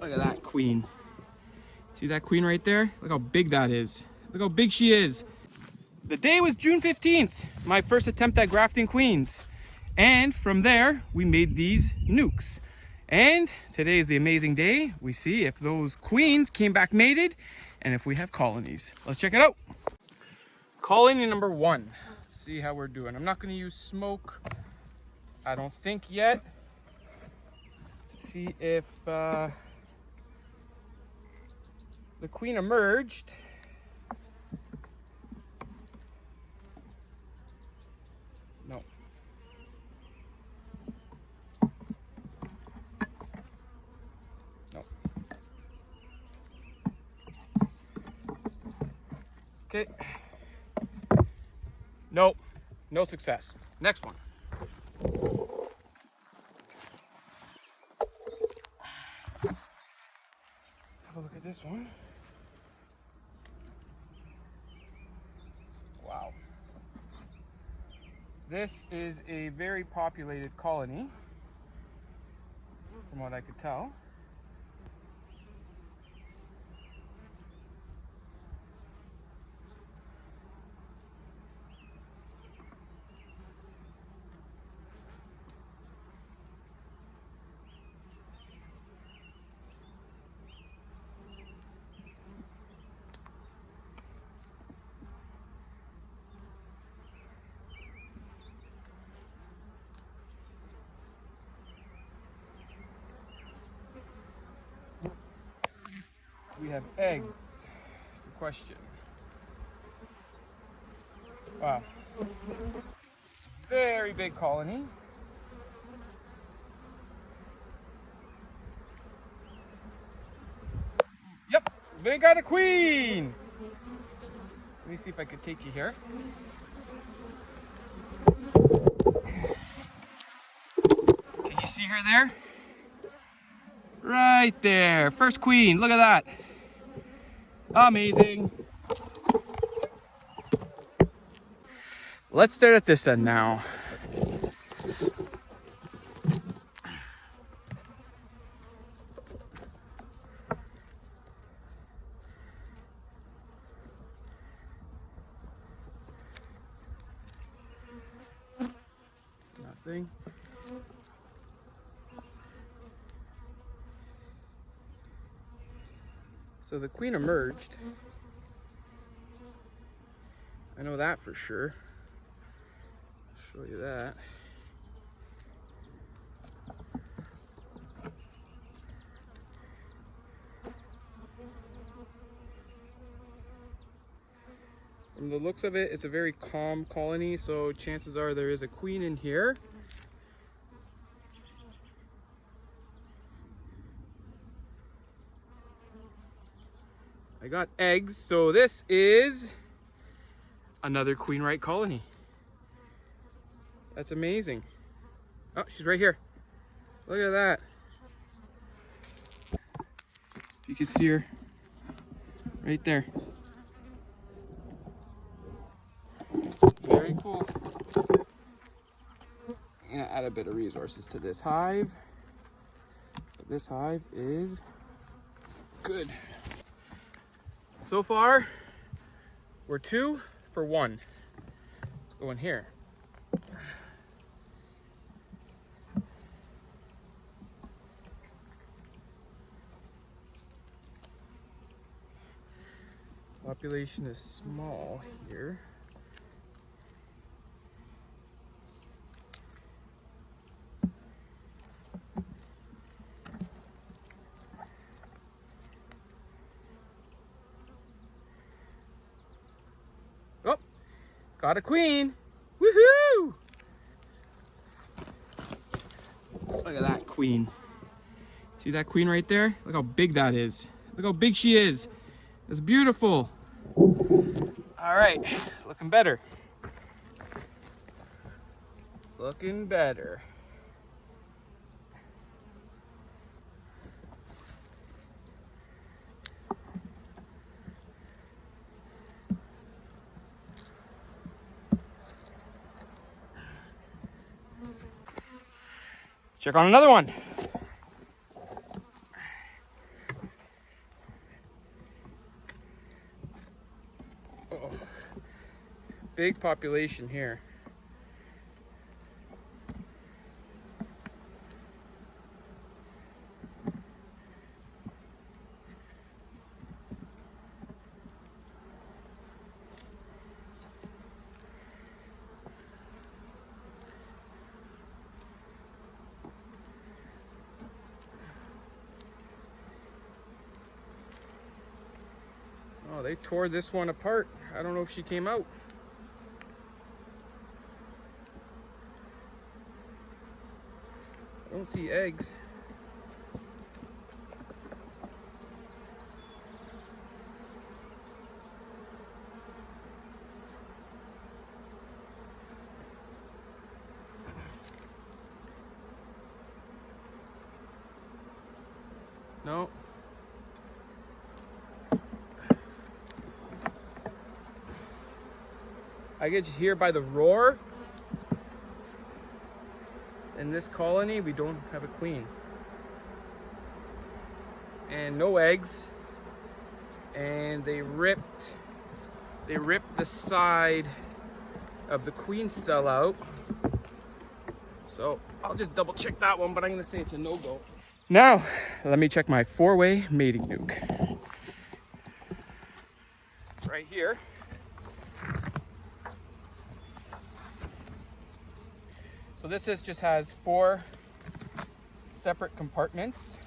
Look at that queen. See that queen right there? Look how big that is. Look how big she is. The day was June 15th, my first attempt at grafting queens. And from there, we made these nukes. And today is the amazing day. We see if those queens came back mated and if we have colonies. Let's check it out. Colony number 1. Let's see how we're doing. I'm not gonna use smoke, I don't think yet. See if the queen emerged. No. No. Okay. Nope. No success. Next one. Have a look at this one. Wow. This is a very populated colony, from what I could tell. We have eggs, is the question. Wow. Very big colony. Yep, we got a queen. Let me see if I could take you here. Can you see her there? Right there, first queen, look at that. Amazing. Let's start at this end now. Nothing. So the queen emerged. I know that for sure. I'll show you that. From the looks of it, it's a very calm colony, so chances are there is a queen in here. I got eggs, so this is another queen right colony. That's amazing. Oh, she's right here. Look at that. You can see her right there. Very cool. I'm gonna add a bit of resources to this hive. But this hive is good. So far, we're 2 for 1. Let's go in here. Population is small here. Oh, got a queen. Woohoo! Look at that queen. See that queen right there? Look how big that is. Look how big she is. It's beautiful. All right, looking better. Looking better. Check on another one. Big population here. Oh, they tore this one apart. I don't know if she came out. I don't see eggs. No. I can just hear by the roar. In this colony, we don't have a queen. And no eggs. And they ripped the side of the queen cell out. So I'll just double check that one, but I'm gonna say it's a no-go. Now, let me check my 4-way mating nuke. Right here. So this just has 4 separate compartments.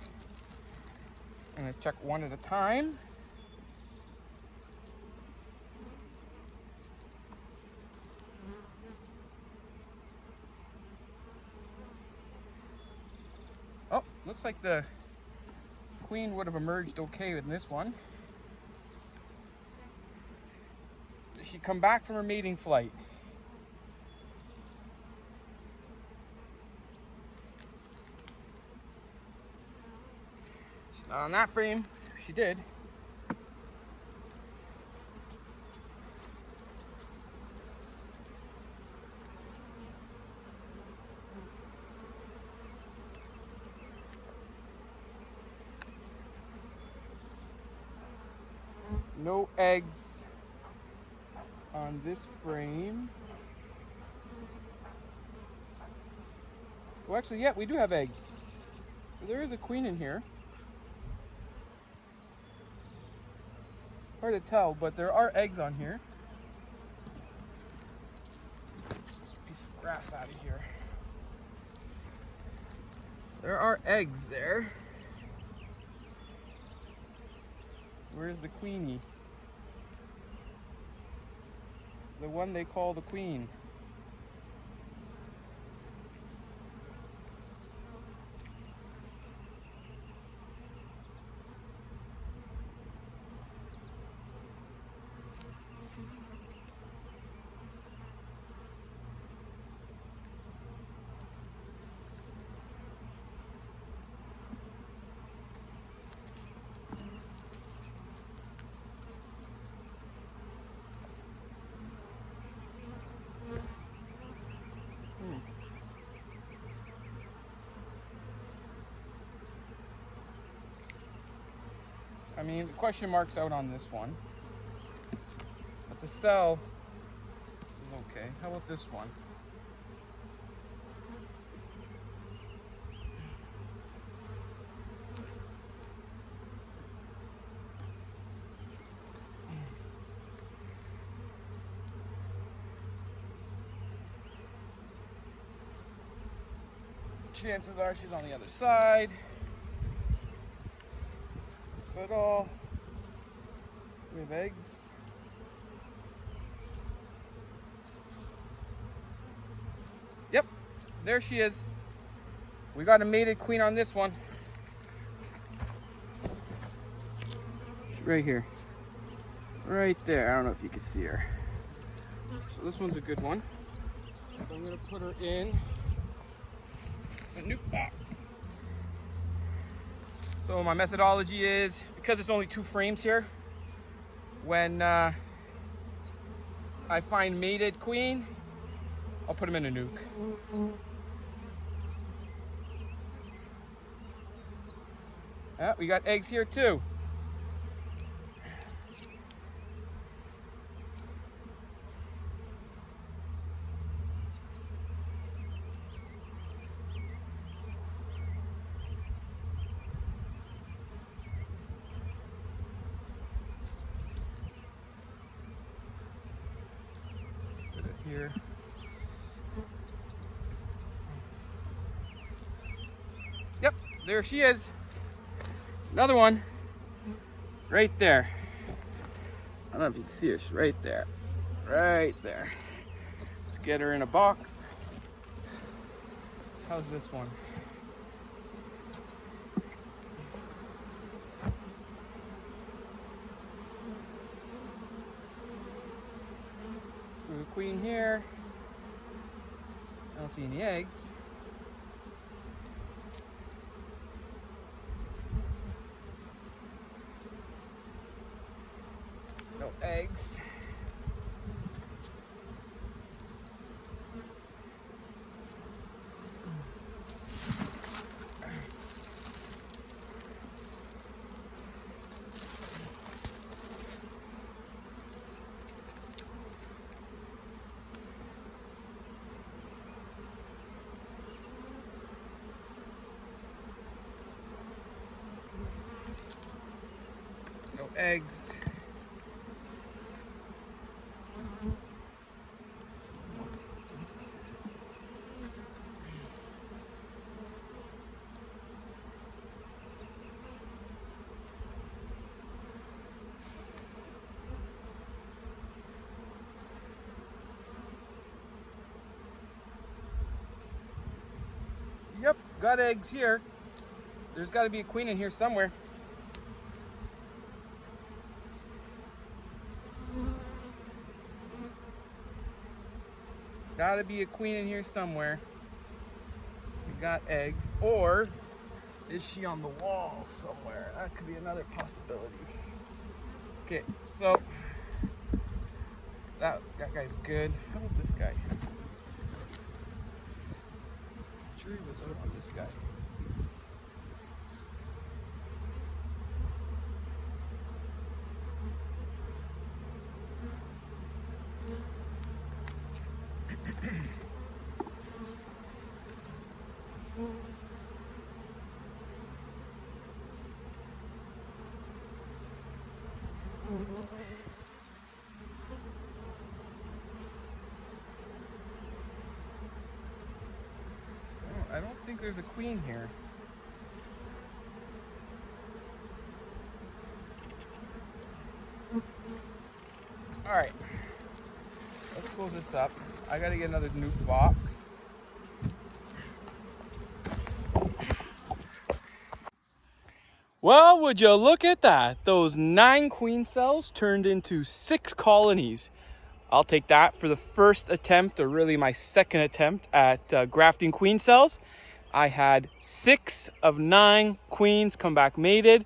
I'm gonna check one at a time. Oh, looks like the queen would have emerged okay in this one. Did she come back from her mating flight? She's not on that frame. She did. No eggs on this frame. Well, actually, yeah, we do have eggs. So there is a queen in here. Hard to tell, but there are eggs on here. Just a piece of grass out of here. There are eggs there. Where's the queenie? The one they call the queen. I mean, the question mark's out on this one. But the cell is okay. How about this one? Chances are she's on the other side. But all we have eggs. Yep, there she is. We got a mated queen on this one. She's right here. Right there. I don't know if you can see her. So this one's a good one. So I'm gonna put her in the nuke box. So my methodology is, because there's only 2 frames here, when I find mated queen, I'll put them in a nuke. Yeah, we got eggs here too. here. Yep, there she is. Another one right there. I don't know if you can see her. She's right there. Right there. Let's get her in a box. How's this one? The queen here. I don't see any eggs. No eggs. No eggs. Yep, got eggs here. There's got to be a queen in here somewhere. Gotta be a queen in here somewhere. We got eggs. Or is she on the wall somewhere? That could be another possibility. Okay, so that guy's good. How about this guy? I'm sure he was out on this guy. I don't think there's a queen here. All right, let's close this up. I gotta get another nuke box. Well, would you look at that? Those 9 queen cells turned into 6 colonies. I'll take that for the first attempt, or really my second attempt at grafting queen cells. I had 6 of 9 queens come back mated.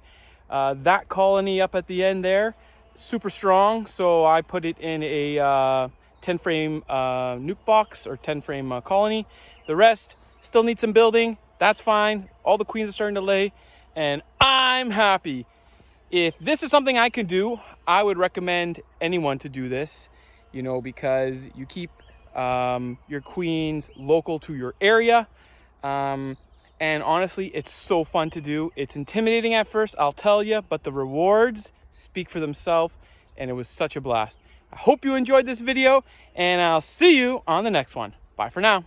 That colony up at the end there, super strong, so I put it in a 10 frame nuke box, or 10 frame colony. The rest still need some building. That's fine. All the queens are starting to lay, and I'm happy. If this is something I can do, I would recommend anyone to do this, you know, because you keep your queens local to your area. And honestly, it's so fun to do. It's intimidating at first, I'll tell you, but the rewards speak for themselves, and it was such a blast. I hope you enjoyed this video, and I'll see you on the next one. Bye for now.